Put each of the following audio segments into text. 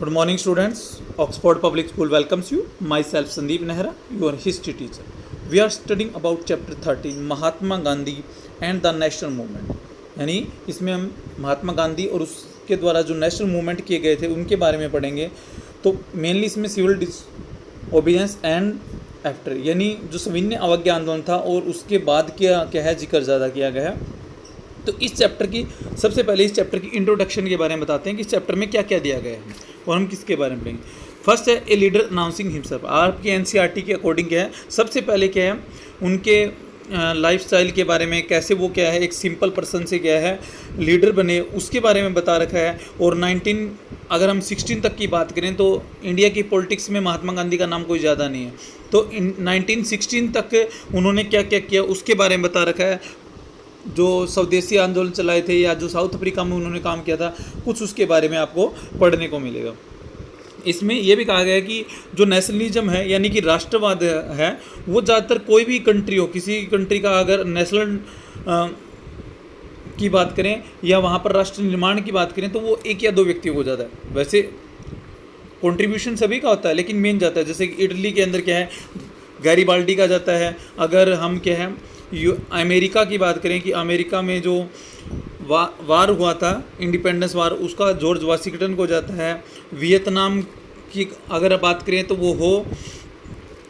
Good morning, students. Oxford Public School welcomes you. Myself, Sandeep Nehra, your history teacher. We are studying about chapter 13, Mahatma Gandhi and the national movement. यानी इसमें हम महात्मा गांधी और उसके द्वारा जो national movement किए गए थे उनके बारे में पढ़ेंगे. तो मेनली इसमें सिविल डिसओबीडियंस एंड आफ्टर, यानी जो सविनय अवज्ञा आंदोलन था और उसके बाद क्या क्या है जिक्र ज़्यादा किया गया है. तो इस चैप्टर की सबसे पहले इस चैप्टर की इंट्रोडक्शन के बारे में बताते हैं कि इस चैप्टर में क्या क्या दिया गया है और हम किसके बारे में पढ़ेंगे. फर्स्ट है ए लीडर अनाउंसिंग हिमसेल्फ. आपके एनसीईआरटी के अकॉर्डिंग क्या है, सबसे पहले क्या है उनके लाइफस्टाइल के बारे में, कैसे वो क्या है एक सिंपल पर्सन से क्या है लीडर बने उसके बारे में बता रखा है. और 19 अगर हम 16 तक की बात करें तो इंडिया की पॉलिटिक्स में महात्मा गांधी का नाम कोई ज़्यादा नहीं है. तो 1916 तक उन्होंने क्या क्या किया उसके बारे में बता रखा है. जो स्वदेशी आंदोलन चलाए थे या जो साउथ अफ्रीका में उन्होंने काम किया था कुछ उसके बारे में आपको पढ़ने को मिलेगा. इसमें यह भी कहा गया है कि जो नेशनलिज्म है यानी कि राष्ट्रवाद है वो ज़्यादातर कोई भी कंट्री हो, किसी कंट्री का अगर नेशनल की बात करें या वहाँ पर राष्ट्र निर्माण की बात करें तो वो एक या दो व्यक्तियों को ज़्यादा है. वैसे कंट्रीब्यूशन सभी का होता है लेकिन मेन जाता है, जैसे कि इटली के अंदर क्या है गैरीबाल्डी का जाता है. अगर हम क्या है अमेरिका की बात करें कि अमेरिका में जो वार हुआ था इंडिपेंडेंस वार उसका जॉर्ज वाशिंगटन को जाता है. वियतनाम की अगर बात करें तो वो हो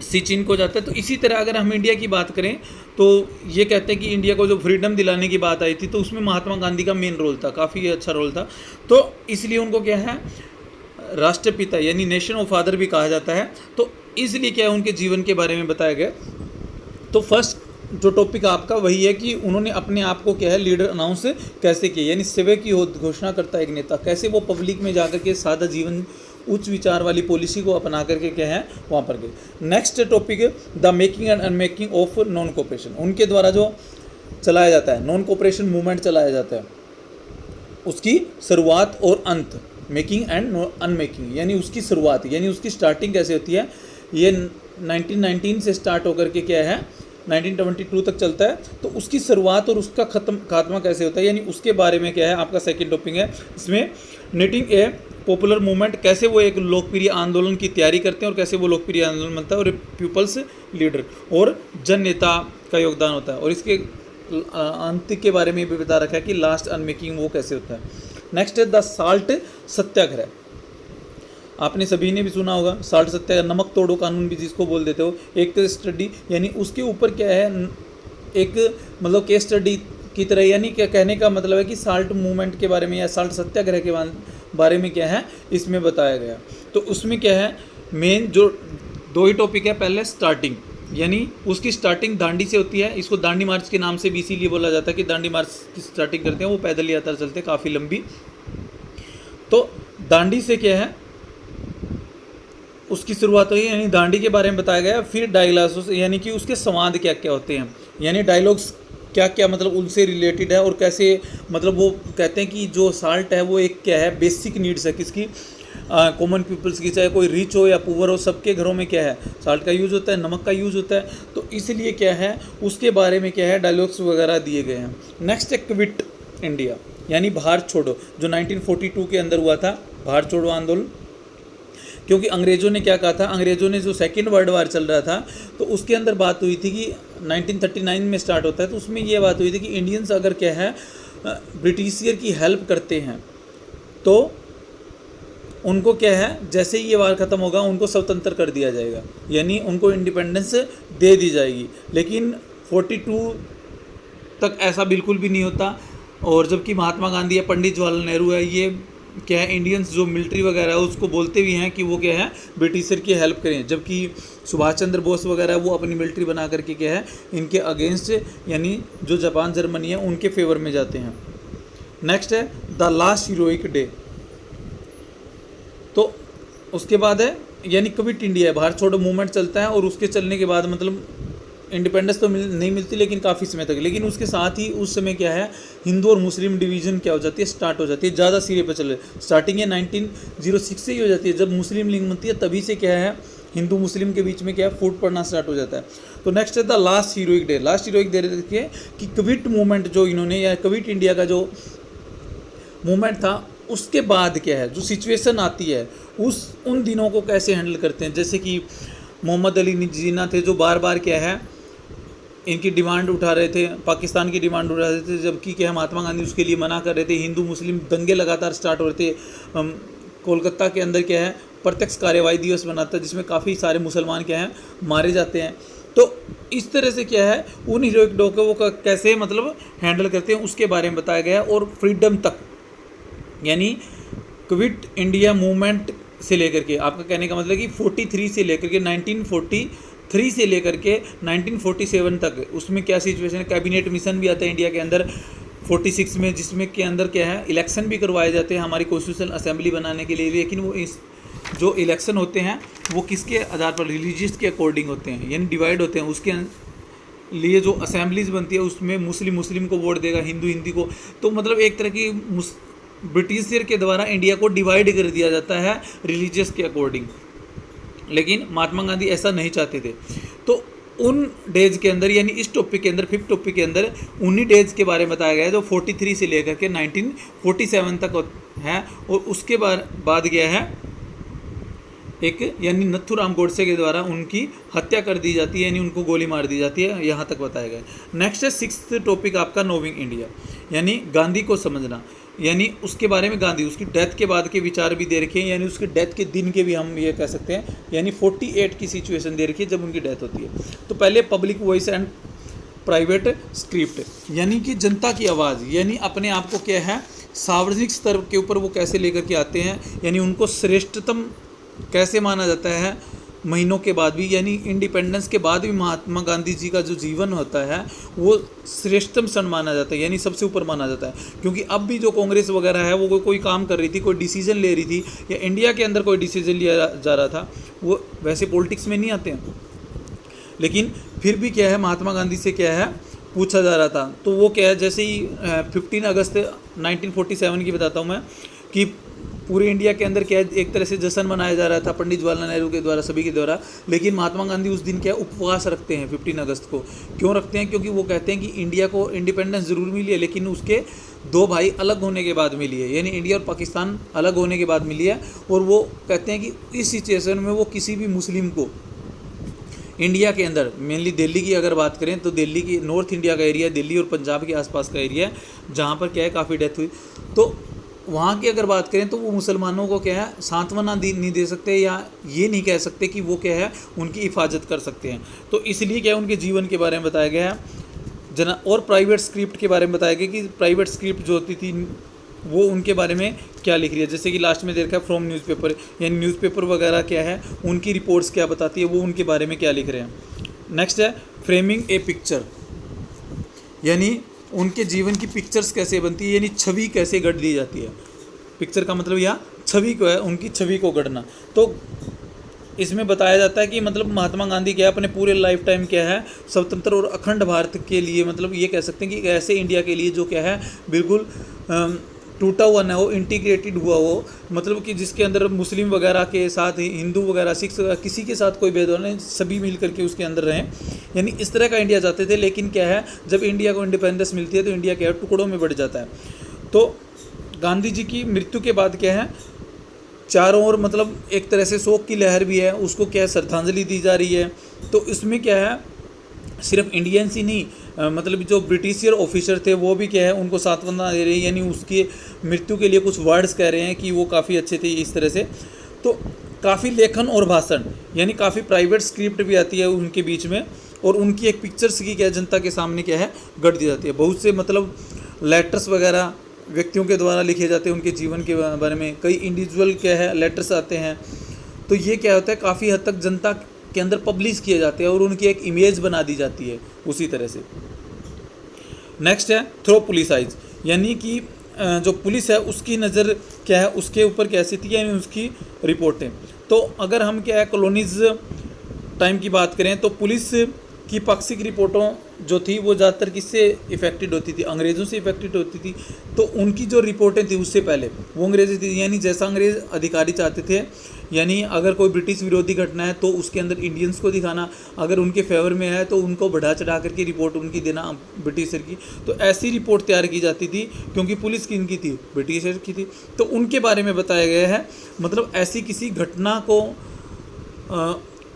सिचिन को जाता है. तो इसी तरह अगर हम इंडिया की बात करें तो ये कहते हैं कि इंडिया को जो फ्रीडम दिलाने की बात आई थी तो उसमें महात्मा गांधी का मेन रोल था, काफ़ी अच्छा रोल था. तो इसलिए उनको क्या है राष्ट्रपिता यानी नेशन ऑफ फादर भी कहा जाता है. तो इसलिए क्या है उनके जीवन के बारे में बताया गया. तो फर्स्ट जो टॉपिक आपका वही है कि उन्होंने अपने आप को क्या है लीडर अनाउंस कैसे किया, यानी सेवा की घोषणा करता एक नेता कैसे वो पब्लिक में जाकर के सादा जीवन उच्च विचार वाली पॉलिसी को अपना करके क्या है वहाँ पर गए. Next topic the making and unmaking of non cooperation. उनके द्वारा जो चलाया जाता है नॉन कोऑपरेशन मूवमेंट चलाया जाता है उसकी शुरुआत और अंत, मेकिंग एंड अनमेकिंग यानी उसकी शुरुआत यानी उसकी स्टार्टिंग कैसे होती है. ये 1919 से स्टार्ट होकर के क्या है 1922 तक चलता है. तो उसकी शुरुआत और उसका खात्मा कैसे होता है यानी उसके बारे में क्या है आपका सेकंड टॉपिक है. इसमें नीटिंग ए पॉपुलर मूवमेंट, कैसे वो एक लोकप्रिय आंदोलन की तैयारी करते हैं और कैसे वो लोकप्रिय आंदोलन बनता है और पीपल्स लीडर और जन नेता का योगदान होता है. और इसके अंत के बारे में भी बता रखा है कि लास्ट अनमेकिंग वो कैसे होता है. नेक्स्ट है द साल्ट सत्याग्रह. आपने सभी ने भी सुना होगा साल्ट सत्याग्रह, नमक तोड़ो कानून भी जिसको बोल देते हो. एक स्टडी यानी उसके ऊपर क्या है एक मतलब केस स्टडी की तरह, यानी क्या कहने का मतलब है कि साल्ट मूवमेंट के बारे में या साल्ट सत्याग्रह के बारे में क्या है इसमें बताया गया. तो उसमें क्या है मेन जो दो ही टॉपिक है. पहले स्टार्टिंग यानी उसकी स्टार्टिंग दांडी से होती है. इसको दांडी मार्च के नाम से भी इसीलिए बोला जाता है कि दांडी मार्च की स्टार्टिंग करते हैं, वो पैदल यात्रा चलते हैं काफ़ी लंबी. तो दांडी से क्या है उसकी शुरुआत हुई यानी दांडी के बारे में बताया गया. फिर डायलॉग्स यानी कि उसके संवाद क्या क्या होते हैं यानी डायलॉग्स क्या क्या मतलब उनसे रिलेटेड है और कैसे मतलब वो कहते हैं कि जो साल्ट है वो एक क्या है बेसिक नीड्स है किसकी कॉमन पीपल्स की, चाहे कोई रिच हो या पुअर हो सबके घरों में क्या है साल्ट का यूज़ होता है, नमक का यूज़ होता है. तो इसलिए क्या है उसके बारे में क्या है डायलॉग्स वगैरह दिए गए हैं. नेक्स्ट है क्विट इंडिया यानी भारत छोड़ो, जो 1942 के अंदर हुआ था भारत छोड़ो आंदोलन. क्योंकि अंग्रेज़ों ने क्या कहा था, अंग्रेज़ों ने जो सेकेंड वर्ल्ड वार चल रहा था तो उसके अंदर बात हुई थी कि 1939 में स्टार्ट होता है. तो उसमें ये बात हुई थी कि इंडियंस अगर क्या है ब्रिटिशियर की हेल्प करते हैं तो उनको क्या है जैसे ही ये वार ख़त्म होगा उनको स्वतंत्र कर दिया जाएगा यानी उनको इंडिपेंडेंस दे दी जाएगी. लेकिन 42 तक ऐसा बिल्कुल भी नहीं होता. और जबकि महात्मा गांधी या पंडित जवाहरलाल नेहरू है ये क्या है इंडियंस जो मिलिट्री वगैरह है उसको बोलते भी हैं कि वो क्या है ब्रिटिशर की हेल्प करें, जबकि सुभाष चंद्र बोस वगैरह वो अपनी मिलिट्री बना करके क्या है इनके अगेंस्ट यानी जो जापान जर्मनी है उनके फेवर में जाते हैं. नेक्स्ट है द लास्ट हीरोइक डे. तो उसके बाद है यानी क्विट इंडिया है, भारत छोड़ो मूवमेंट चलता है और उसके चलने के बाद मतलब इंडिपेंडेंस तो नहीं मिलती लेकिन काफ़ी समय तक. लेकिन उसके साथ ही उस समय क्या है हिंदू और मुस्लिम डिवीज़न क्या हो जाती है स्टार्ट हो जाती है, ज़्यादा सिरे पर चल रही. स्टार्टिंग है 1906 से ही हो जाती है. जब मुस्लिम लीग बनती है तभी से क्या है हिंदू मुस्लिम के बीच में क्या है फूट पड़ना स्टार्ट हो जाता है. तो नेक्स्ट है the last heroic day. Last heroic day देखिए कि क्विट मूवमेंट जो इन्होंने या क्विट इंडिया का जो मूवमेंट था उसके बाद क्या है, जो सिचुएशन आती है उन दिनों को कैसे हैंडल करते हैं। जैसे कि मोहम्मद अली जिन्ना थे, जो बार बार क्या है इनकी डिमांड उठा रहे थे, पाकिस्तान की डिमांड उठा रहे थे, जबकि क्या है महात्मा गांधी उसके लिए मना कर रहे थे। हिंदू मुस्लिम दंगे लगातार स्टार्ट हो रहे थे। कोलकाता के अंदर क्या है प्रत्यक्ष कार्यवाही दिवस बनाता है, जिसमें काफ़ी सारे मुसलमान क्या हैं मारे जाते हैं। तो इस तरह से क्या है उन हीरोइक डे को वो कैसे मतलब हैंडल करते हैं उसके बारे में बताया गया है। और फ्रीडम तक, यानी क्विट इंडिया मूवमेंट से लेकर के, आपका कहने का मतलब कि 43 से लेकर के 1943 से लेकर के 1947 तक उसमें क्या सिचुएशन है। कैबिनेट मिशन भी आता है इंडिया के अंदर 46 में, जिसमें के अंदर क्या है इलेक्शन भी करवाए जाते हैं हमारी कॉन्स्टिट्यूशनल असेंबली बनाने के लिए। लेकिन वो इस जो इलेक्शन होते हैं वो किसके आधार पर, रिलीजियस के अकॉर्डिंग होते हैं, यानी डिवाइड होते हैं। उसके लिए जो असेंबलीज बनती है उसमें मुस्लिम को वोट देगा, हिंदी को। तो मतलब एक तरह की ब्रिटिशर के द्वारा इंडिया को डिवाइड कर दिया जाता है रिलीजियस के अकॉर्डिंग। लेकिन महात्मा गांधी ऐसा नहीं चाहते थे। तो उन डेज के अंदर, यानी इस टॉपिक के अंदर, 5th टॉपिक के अंदर उन्हीं डेज के बारे में बताया गया है जो 43 से लेकर के 1947 तक है। और उसके बाद गया है एक, यानी नथुराम गोडसे के द्वारा उनकी हत्या कर दी जाती है, यानी उनको गोली मार दी जाती है। यहाँ तक बताया गया। नेक्स्ट है 6th टॉपिक आपका नोविंग इंडिया, यानी गांधी को समझना। यानी उसके बारे में गांधी उसकी डेथ के बाद के विचार भी दे रखे हैं, यानी उसके डेथ के दिन के भी हम ये कह सकते हैं। यानी 48 की सिचुएशन दे रखी है जब उनकी डेथ होती है। तो पहले public voice and private script, यानी कि जनता की आवाज़, यानी अपने आप को क्या है सार्वजनिक स्तर के ऊपर वो कैसे लेकर के आते हैं, यानी उनको श्रेष्ठतम कैसे माना जाता है महीनों के बाद भी, यानी इंडिपेंडेंस के बाद भी महात्मा गांधी जी का जो जीवन होता है वो श्रेष्ठतम क्षण माना जाता है, यानी सबसे ऊपर माना जाता है। क्योंकि अब भी जो कांग्रेस वगैरह है वो कोई काम कर रही थी, कोई डिसीजन ले रही थी, या इंडिया के अंदर कोई डिसीजन लिया जा रहा था, वो वैसे पॉलिटिक्स में नहीं आते हैं। लेकिन फिर भी क्या है महात्मा गांधी से क्या है पूछा जा रहा था। तो वो क्या है, जैसे ही 15 अगस्त 1947 की बताता हूँ मैं, कि पूरे इंडिया के अंदर क्या है एक तरह से जश्न मनाया जा रहा था पंडित जवाहरलाल नेहरू के द्वारा, सभी के द्वारा। लेकिन महात्मा गांधी उस दिन क्या उपवास रखते हैं 15 अगस्त को। क्यों रखते हैं? क्योंकि वो कहते हैं कि इंडिया को इंडिपेंडेंस जरूर मिली है, लेकिन उसके 2 भाई अलग होने के बाद मिली है, यानी इंडिया और पाकिस्तान अलग होने के बाद मिली है। और वो कहते हैं कि इस सिचुएशन में वो किसी भी मुस्लिम को इंडिया के अंदर, मेनली दिल्ली की अगर बात करें तो दिल्ली की नॉर्थ इंडिया का एरिया, दिल्ली और पंजाब के आसपास का एरिया है जहाँ पर क्या है काफ़ी डेथ हुई। तो वहाँ की अगर बात करें तो वो मुसलमानों को क्या है सांत्वना नहीं दे सकते, या ये नहीं कह सकते कि वो क्या है उनकी हिफाजत कर सकते हैं। तो इसलिए क्या है उनके जीवन के बारे में बताया गया है और प्राइवेट स्क्रिप्ट के बारे में बताया गया कि प्राइवेट स्क्रिप्ट जो होती थी वो उनके बारे में क्या लिख रही है। जैसे कि लास्ट में देखा है फ्रॉम न्यूज़पेपर, यानी न्यूज़पेपर वगैरह क्या है उनकी रिपोर्ट्स क्या बताती है, वो उनके बारे में क्या लिख रहे हैं। नेक्स्ट है फ्रेमिंग ए पिक्चर, यानी उनके जीवन की पिक्चर्स कैसे बनती है, यानी छवि कैसे गढ़ दी जाती है। पिक्चर का मतलब यहाँ छवि को है, उनकी छवि को गढ़ना। तो इसमें बताया जाता है कि मतलब महात्मा गांधी क्या है अपने पूरे लाइफ टाइम क्या है स्वतंत्र और अखंड भारत के लिए, मतलब ये कह सकते हैं कि ऐसे इंडिया के लिए जो क्या है बिल्कुल टूटा हुआ ना हो, इंटीग्रेटेड हुआ हो, मतलब कि जिसके अंदर मुस्लिम वगैरह के साथ हिंदू वगैरह सिख किसी के साथ कोई भेदभाव नहीं, सभी मिल करके उसके अंदर रहें, यानी इस तरह का इंडिया चाहते थे। लेकिन क्या है जब इंडिया को इंडिपेंडेंस मिलती है तो इंडिया क्या है टुकड़ों में बढ़ जाता है। तो गांधी जी की मृत्यु के बाद क्या है चारों ओर मतलब एक तरह से शोक की लहर भी है, उसको क्या है श्रद्धांजलि दी जा रही है। तो इसमें क्या है सिर्फ इंडियंस ही नहीं, मतलब जो ब्रिटिशियर ऑफिसर थे वो भी क्या है उनको सांत्वना दे रहे हैं, यानी उसकी मृत्यु के लिए कुछ वर्ड्स कह रहे हैं कि वो काफ़ी अच्छे थे इस तरह से। तो काफ़ी लेखन और भाषण, यानी काफ़ी प्राइवेट स्क्रिप्ट भी आती है उनके बीच में, और उनकी एक पिक्चर्स की क्या जनता के सामने क्या है गढ़ दी जाती है। बहुत से मतलब लेटर्स वगैरह व्यक्तियों के द्वारा लिखे जाते हैं उनके जीवन के बारे में, कई इंडिविजुअल क्या है लेटर्स आते हैं। तो ये क्या होता है काफ़ी हद तक जनता के अंदर पब्लिश किए जाते हैं और उनकी एक इमेज बना दी जाती है उसी तरह से। नेक्स्ट है थ्रो पुलिसाइज, यानी कि जो पुलिस है उसकी नज़र क्या है उसके ऊपर कैसी थी, यानी उसकी रिपोर्टें। तो अगर हम क्या है कॉलोनीज टाइम की बात करें तो पुलिस की पाक्षिक रिपोर्टों जो थी वो ज़्यादातर किससे इफेक्टेड होती थी, अंग्रेज़ों से इफेक्टेड होती थी। तो उनकी जो रिपोर्टें थी उससे पहले वो अंग्रेज़ी थी, यानी जैसा अंग्रेज़ अधिकारी चाहते थे, यानी अगर कोई ब्रिटिश विरोधी घटना है तो उसके अंदर इंडियंस को दिखाना, अगर उनके फेवर में है तो उनको बढ़ा चढ़ा करके रिपोर्ट उनकी देना ब्रिटिशर की। तो ऐसी रिपोर्ट तैयार की जाती थी, क्योंकि पुलिस किनकी थी, ब्रिटिशर की थी। तो उनके बारे में बताया गया है, मतलब ऐसी किसी घटना को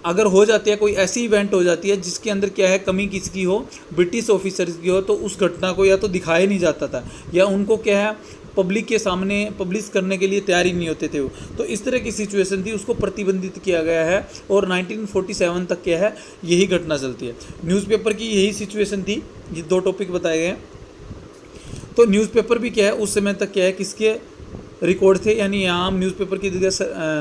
अगर हो जाती है, कोई ऐसी इवेंट हो जाती है जिसके अंदर क्या है कमी किसकी हो, ब्रिटिश ऑफिसर्स की हो, तो उस घटना को या तो दिखाया नहीं जाता था या उनको क्या है पब्लिक के सामने पब्लिश करने के लिए तैयार ही नहीं होते थे वो। तो इस तरह की सिचुएशन थी, उसको प्रतिबंधित किया गया है और 1947 तक क्या है यही घटना चलती है। न्यूज़पेपर की यही सिचुएशन थी, ये दो टॉपिक बताए गए हैं। तो न्यूज़पेपर भी क्या है उस समय तक क्या है किसके रिकॉर्ड थे, यानी आम न्यूज़पेपर की जगह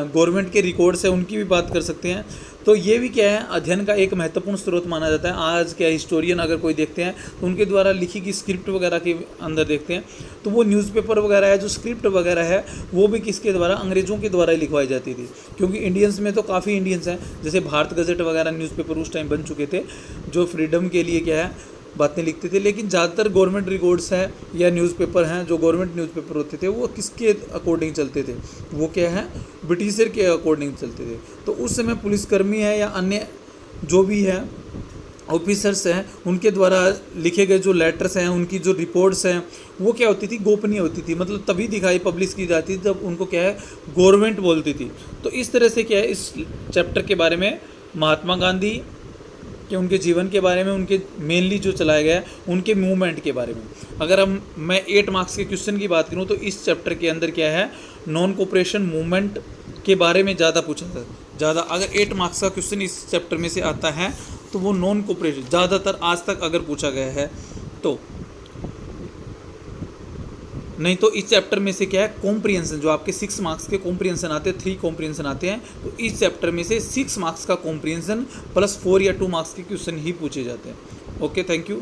गवर्नमेंट के रिकॉर्ड्स है उनकी भी बात कर सकते हैं। तो ये भी क्या है अध्ययन का एक महत्वपूर्ण स्रोत माना जाता है। आज क्या हिस्टोरियन अगर कोई देखते हैं तो उनके द्वारा लिखी गई स्क्रिप्ट वगैरह के अंदर देखते हैं तो वो न्यूज़पेपर वगैरह है, जो स्क्रिप्ट वगैरह है वो भी किसके द्वारा, अंग्रेज़ों के द्वारा ही लिखवाई जाती थी। क्योंकि इंडियंस में तो काफ़ी इंडियंस हैं, जैसे भारत गज़ट वगैरह न्यूज़पेपर उस टाइम बन चुके थे जो फ्रीडम के लिए क्या है बातें लिखते थे। लेकिन ज़्यादातर गवर्नमेंट रिकॉर्ड्स हैं या न्यूज़पेपर हैं, जो गवर्नमेंट न्यूज़पेपर होते थे वो किसके अकॉर्डिंग चलते थे, वो क्या है ब्रिटिशर के अकॉर्डिंग चलते थे। तो उस समय पुलिसकर्मी है या अन्य जो भी है ऑफिसर्स हैं उनके द्वारा लिखे गए जो लेटर्स हैं, उनकी जो रिपोर्ट्स हैं वो क्या होती थी, गोपनीय होती थी। मतलब तभी दिखाई पब्लिश की जाती थी जब उनको क्या है गवर्नमेंट बोलती थी। तो इस तरह से क्या है इस चैप्टर के बारे में महात्मा गांधी कि उनके जीवन के बारे में, उनके मेनली जो चलाया गया है उनके मूवमेंट के बारे में। अगर मैं 8 मार्क्स के क्वेश्चन की बात करूं तो इस चैप्टर के अंदर क्या है नॉन कोऑपरेशन मूवमेंट के बारे में ज़्यादा पूछा था। ज़्यादा अगर 8 मार्क्स का क्वेश्चन इस चैप्टर में से आता है तो वो नॉन कोऑपरेशन ज़्यादातर आज तक अगर पूछा गया है तो। नहीं तो इस चैप्टर में से क्या है कॉम्प्रिहेंशन, जो आपके 6 मार्क्स के कॉम्प्रिहेंशन आते हैं, 3 कॉम्प्रिहेंशन आते हैं, तो इस चैप्टर में से 6 मार्क्स का कॉम्प्रिहेंशन प्लस 4 या 2 मार्क्स के क्वेश्चन ही पूछे जाते हैं। Okay, thank you.